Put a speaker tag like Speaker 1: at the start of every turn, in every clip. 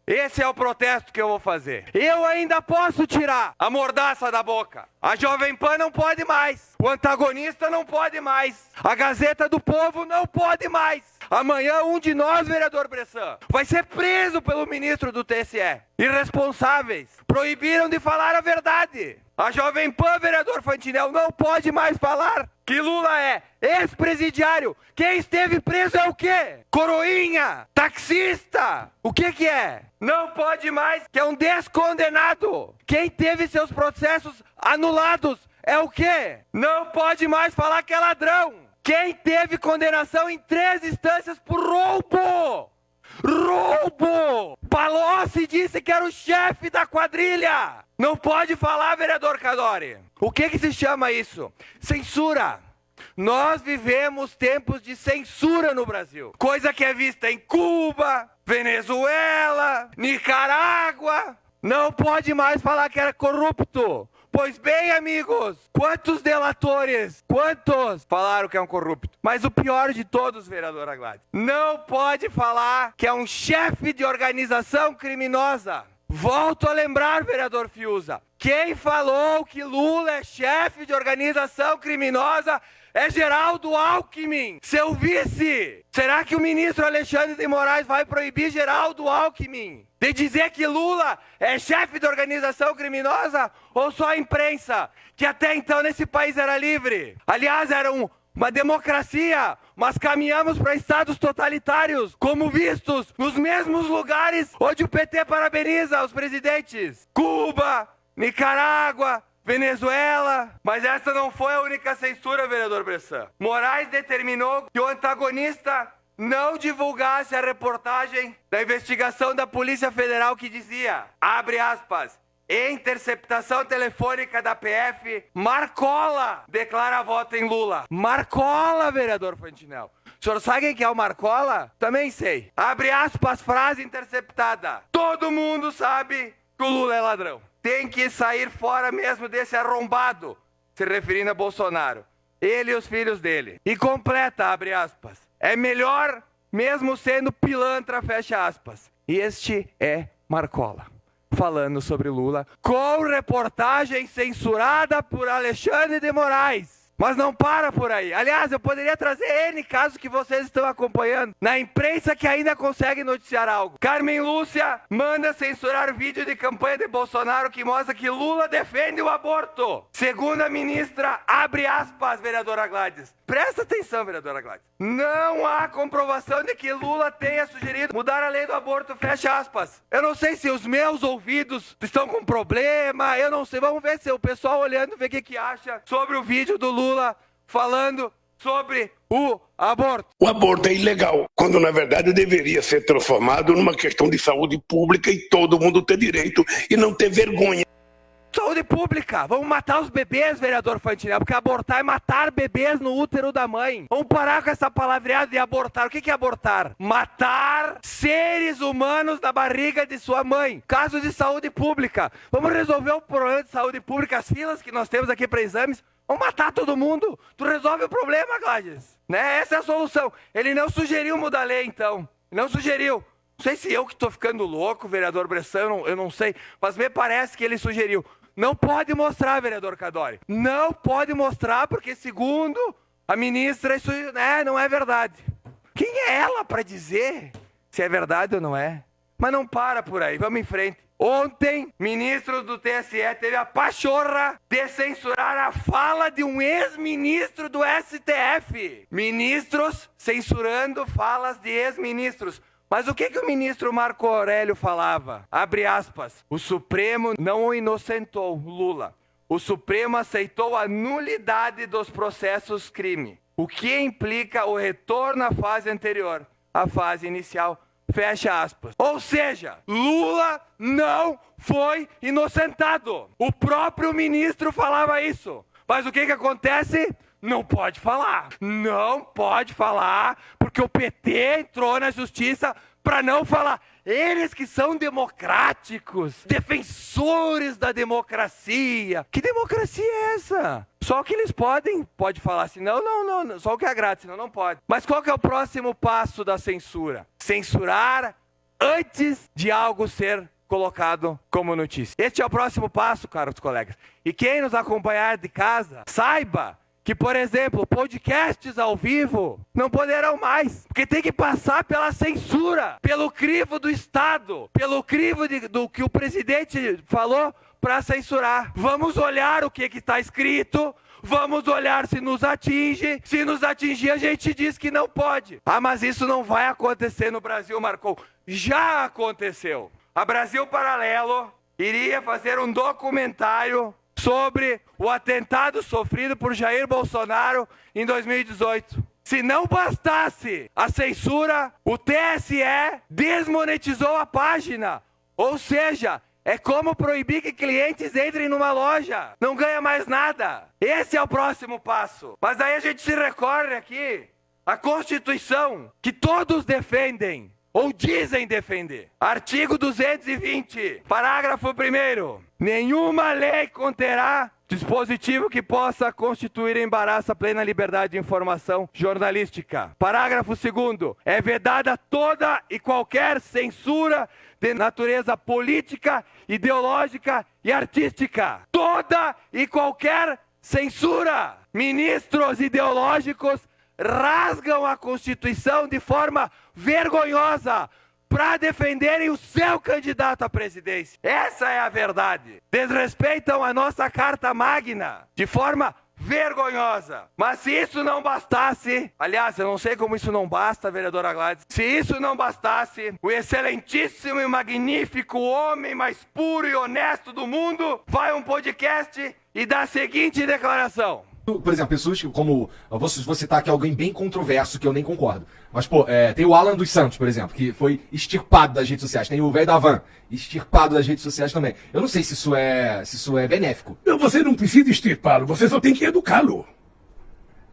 Speaker 1: Esse é o protesto que eu vou fazer. Eu ainda posso tirar a mordaça da boca. A Jovem Pan não pode mais. O Antagonista não pode mais. A Gazeta do Povo não pode mais. Amanhã um de nós, vereador Bressan, vai ser preso pelo ministro do TSE. Irresponsáveis. Proibiram de falar a verdade. A Jovem Pan, vereador Fantinel, não pode mais falar que Lula é ex-presidiário. Quem esteve preso é o quê? Coroinha, taxista. O que é? Não pode mais, que é um descondenado. Quem teve seus processos anulados é o quê? Não pode mais falar que é ladrão. Quem teve condenação em 3 instâncias por roubo. Roubo! Palocci disse que era o chefe da quadrilha. Não pode falar, vereador Cadore. O que se chama isso? Censura. Nós vivemos tempos de censura no Brasil. Coisa que é vista em Cuba, Venezuela, Nicarágua. Não pode mais falar que era corrupto. Pois bem, amigos, quantos delatores, quantos falaram que é um corrupto? Mas o pior de todos, vereadora Gladys, não pode falar que é um chefe de organização criminosa. Volto a lembrar, vereador Fiuza, quem falou que Lula é chefe de organização criminosa é Geraldo Alckmin, seu vice. Será que o ministro Alexandre de Moraes vai proibir Geraldo Alckmin de dizer que Lula é chefe de organização criminosa? Ou só a imprensa, que até então nesse país era livre? Aliás, era uma democracia, mas caminhamos para estados totalitários, como vistos nos mesmos lugares onde o PT parabeniza os presidentes. Cuba, Nicarágua, Venezuela. Mas essa não foi a única censura, vereador Bressan. Moraes determinou que o Antagonista não divulgasse a reportagem da investigação da Polícia Federal que dizia, abre aspas, interceptação telefônica da PF, Marcola declara voto em Lula. Marcola, vereador Fantinel. O senhor sabe quem que é o Marcola? Também sei. Abre aspas, frase interceptada. Todo mundo sabe que o Lula é ladrão. Tem que sair fora mesmo desse arrombado, se referindo a Bolsonaro. Ele e os filhos dele. E completa, abre aspas. É melhor mesmo sendo pilantra, fecha aspas. E este é Marcola, falando sobre Lula, com reportagem censurada por Alexandre de Moraes. Mas não para por aí. Aliás, eu poderia trazer N casos que vocês estão acompanhando na imprensa que ainda consegue noticiar algo. Carmen Lúcia manda censurar vídeo de campanha de Bolsonaro que mostra que Lula defende o aborto. Segundo a ministra, abre aspas, vereadora Gladys. Presta atenção, vereadora Gladys. Não há comprovação de que Lula tenha sugerido mudar a lei do aborto, fecha aspas. Eu não sei se os meus ouvidos estão com problema, eu não sei. Vamos ver se o pessoal olhando, ver o que acha sobre o vídeo do Lula falando sobre o aborto.
Speaker 2: O aborto é ilegal, quando na verdade deveria ser transformado numa questão de saúde pública e todo mundo ter direito e não ter vergonha.
Speaker 1: Saúde pública, vamos matar os bebês, vereador Fantinel, porque abortar é matar bebês no útero da mãe. Vamos parar com essa palavreada de abortar. O que é abortar? Matar seres humanos da barriga de sua mãe. Caso de saúde pública. Vamos resolver o problema de saúde pública, as filas que nós temos aqui para exames. Vamos matar todo mundo. Tu resolve o problema, Gladys. Né? Essa é a solução. Ele não sugeriu mudar a lei, então. Não sugeriu. Não sei se eu que estou ficando louco, vereador Bressan, eu não sei. Mas me parece que ele sugeriu. Não pode mostrar, vereador Cadore. Não pode mostrar, porque segundo a ministra, isso não é verdade. Quem é ela para dizer se é verdade ou não é? Mas não para por aí, vamos em frente. Ontem, ministros do TSE teve a pachorra de censurar a fala de um ex-ministro do STF. Ministros censurando falas de ex-ministros. Mas o que o ministro Marco Aurélio falava? Abre aspas. O Supremo não o inocentou, Lula. O Supremo aceitou a nulidade dos processos crime. O que implica o retorno à fase anterior, à fase inicial. Fecha aspas. Ou seja, Lula não foi inocentado. O próprio ministro falava isso. Mas o que acontece? Não pode falar. Não pode falar, porque o PT entrou na justiça para não falar. Eles que são democráticos, defensores da democracia. Que democracia é essa? Só o que eles pode falar assim, não, só o que agrada, senão não pode. Mas qual que é o próximo passo da censura? Censurar antes de algo ser colocado como notícia. Este é o próximo passo, caros colegas. E quem nos acompanhar de casa, saiba que, por exemplo, podcasts ao vivo não poderão mais, porque tem que passar pela censura, pelo crivo do Estado, pelo crivo do que o presidente falou para censurar. Vamos olhar o que está escrito, vamos olhar se nos atinge. Se nos atingir, a gente diz que não pode. Ah, mas isso não vai acontecer no Brasil, Marcou. Já aconteceu. A Brasil Paralelo iria fazer um documentário sobre o atentado sofrido por Jair Bolsonaro em 2018. Se não bastasse a censura, o TSE desmonetizou a página. Ou seja, é como proibir que clientes entrem numa loja. Não ganha mais nada. Esse é o próximo passo. Mas aí a gente se recorre aqui à Constituição, que todos defendem, ou dizem defender. Artigo 220, parágrafo 1º. Nenhuma lei conterá dispositivo que possa constituir embaraço à plena liberdade de informação jornalística. Parágrafo 2º. É vedada toda e qualquer censura de natureza política, ideológica e artística. Toda e qualquer censura. Ministros ideológicos rasgam a Constituição de forma vergonhosa para defenderem o seu candidato à presidência. Essa é a verdade. Desrespeitam a nossa Carta Magna de forma vergonhosa. Mas se isso não bastasse, aliás, eu não sei como isso não basta, vereadora Gladys, se isso não bastasse, o excelentíssimo e magnífico homem mais puro e honesto do mundo vai a um podcast e dá a seguinte declaração.
Speaker 3: Por exemplo, pessoas que, como, eu vou citar aqui alguém bem controverso, que eu nem concordo. Mas, tem o Alan dos Santos, por exemplo, que foi extirpado das redes sociais. Tem o velho da Van, extirpado das redes sociais também. Eu não sei se isso é benéfico.
Speaker 2: Não, você não precisa extirpá-lo, você só tem que educá-lo.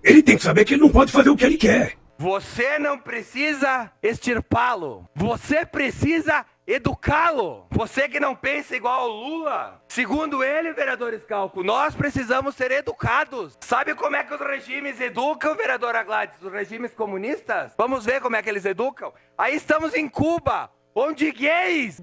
Speaker 2: Ele tem que saber que ele não pode fazer o que ele quer.
Speaker 1: Você não precisa extirpá-lo. Você precisa educá-lo. Você que não pensa igual ao Lula. Segundo ele, vereador Scalco, nós precisamos ser educados. Sabe como é que os regimes educam, vereadora Gladys? Os regimes comunistas? Vamos ver como é que eles educam? Aí estamos em Cuba, onde gays,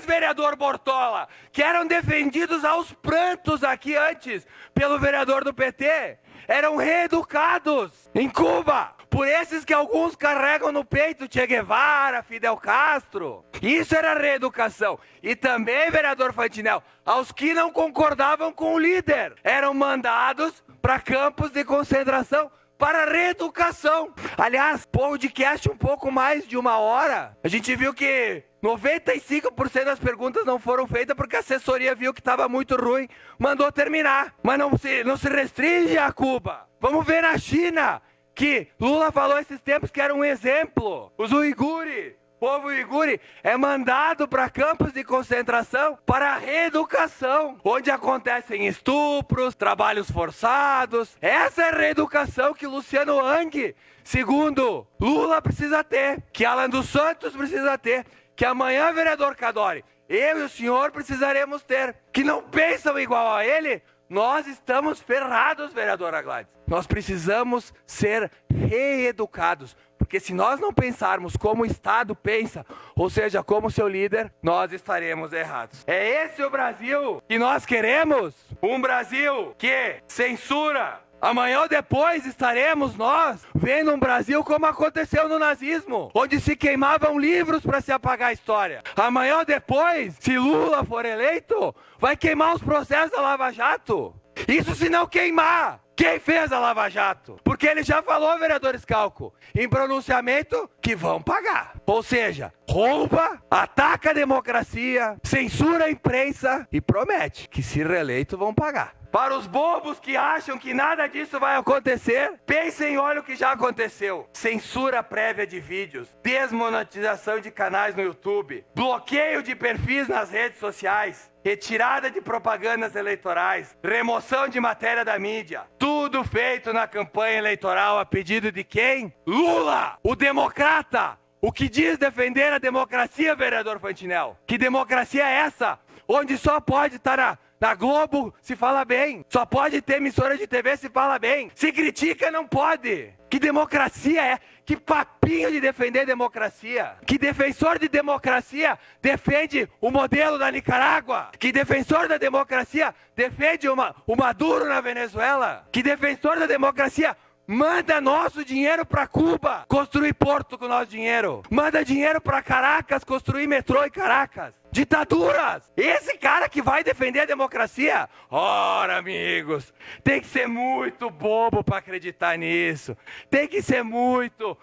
Speaker 1: vereador Bortola, que eram defendidos aos prantos aqui antes pelo vereador do PT, eram reeducados em Cuba. Por esses que alguns carregam no peito, Che Guevara, Fidel Castro. Isso era reeducação. E também, vereador Fantinel, aos que não concordavam com o líder, eram mandados para campos de concentração para reeducação. Aliás, podcast um pouco mais de 1 hora. A gente viu que 95% das perguntas não foram feitas porque a assessoria viu que estava muito ruim, mandou terminar. Mas não se restringe a Cuba. Vamos ver na China, que Lula falou esses tempos que era um exemplo. Os uigures, o povo uigure, é mandado para campos de concentração para reeducação, onde acontecem estupros, trabalhos forçados. Essa é a reeducação que Luciano Hang, segundo Lula, precisa ter, que Alan dos Santos precisa ter, que amanhã, vereador Cadori, eu e o senhor precisaremos ter, que não pensam igual a ele. Nós estamos ferrados, vereadora Gladys. Nós precisamos ser reeducados, porque se nós não pensarmos como o Estado pensa, ou seja, como seu líder, nós estaremos errados. É esse o Brasil que nós queremos? Um Brasil que censura. Amanhã ou depois estaremos nós vendo um Brasil como aconteceu no nazismo, onde se queimavam livros para se apagar a história. Amanhã ou depois, se Lula for eleito, vai queimar os processos da Lava Jato. Isso se não queimar quem fez a Lava Jato. Porque ele já falou, vereador Scalco, em pronunciamento, que vão pagar. Ou seja, rouba, ataca a democracia, censura a imprensa e promete que, se reeleito, vão pagar. Para os bobos que acham que nada disso vai acontecer, pensem, olha o que já aconteceu. Censura prévia de vídeos, desmonetização de canais no YouTube, bloqueio de perfis nas redes sociais, retirada de propagandas eleitorais, remoção de matéria da mídia. Tudo feito na campanha eleitoral a pedido de quem? Lula, o democrata, o que diz defender a democracia, vereador Fantinel. Que democracia é essa? Onde só pode estar Na Globo se fala bem. Só pode ter emissora de TV se fala bem. Se critica, não pode. Que democracia é? Que papinho de defender democracia? Que defensor de democracia defende o modelo da Nicarágua? Que defensor da democracia defende o Maduro na Venezuela? Que defensor da democracia manda nosso dinheiro para Cuba construir porto com nosso dinheiro? Manda dinheiro para Caracas construir metrô em Caracas? Ditaduras! Esse cara que vai defender a democracia? Ora, amigos, tem que ser muito bobo para acreditar nisso. Tem que ser muito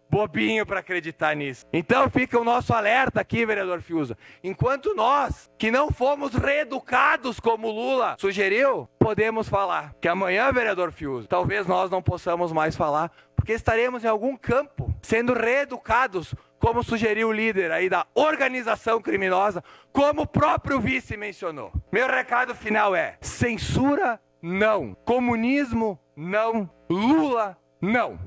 Speaker 1: bobinho para acreditar nisso. Então fica o nosso alerta aqui, vereador Fiuza. Enquanto nós, que não fomos reeducados como Lula sugeriu, podemos falar. Que amanhã, vereador Fiuza, talvez nós não possamos mais falar, porque estaremos em algum campo sendo reeducados, como sugeriu o líder aí da organização criminosa, como o próprio vice mencionou. Meu recado final é: censura não, comunismo não, Lula não.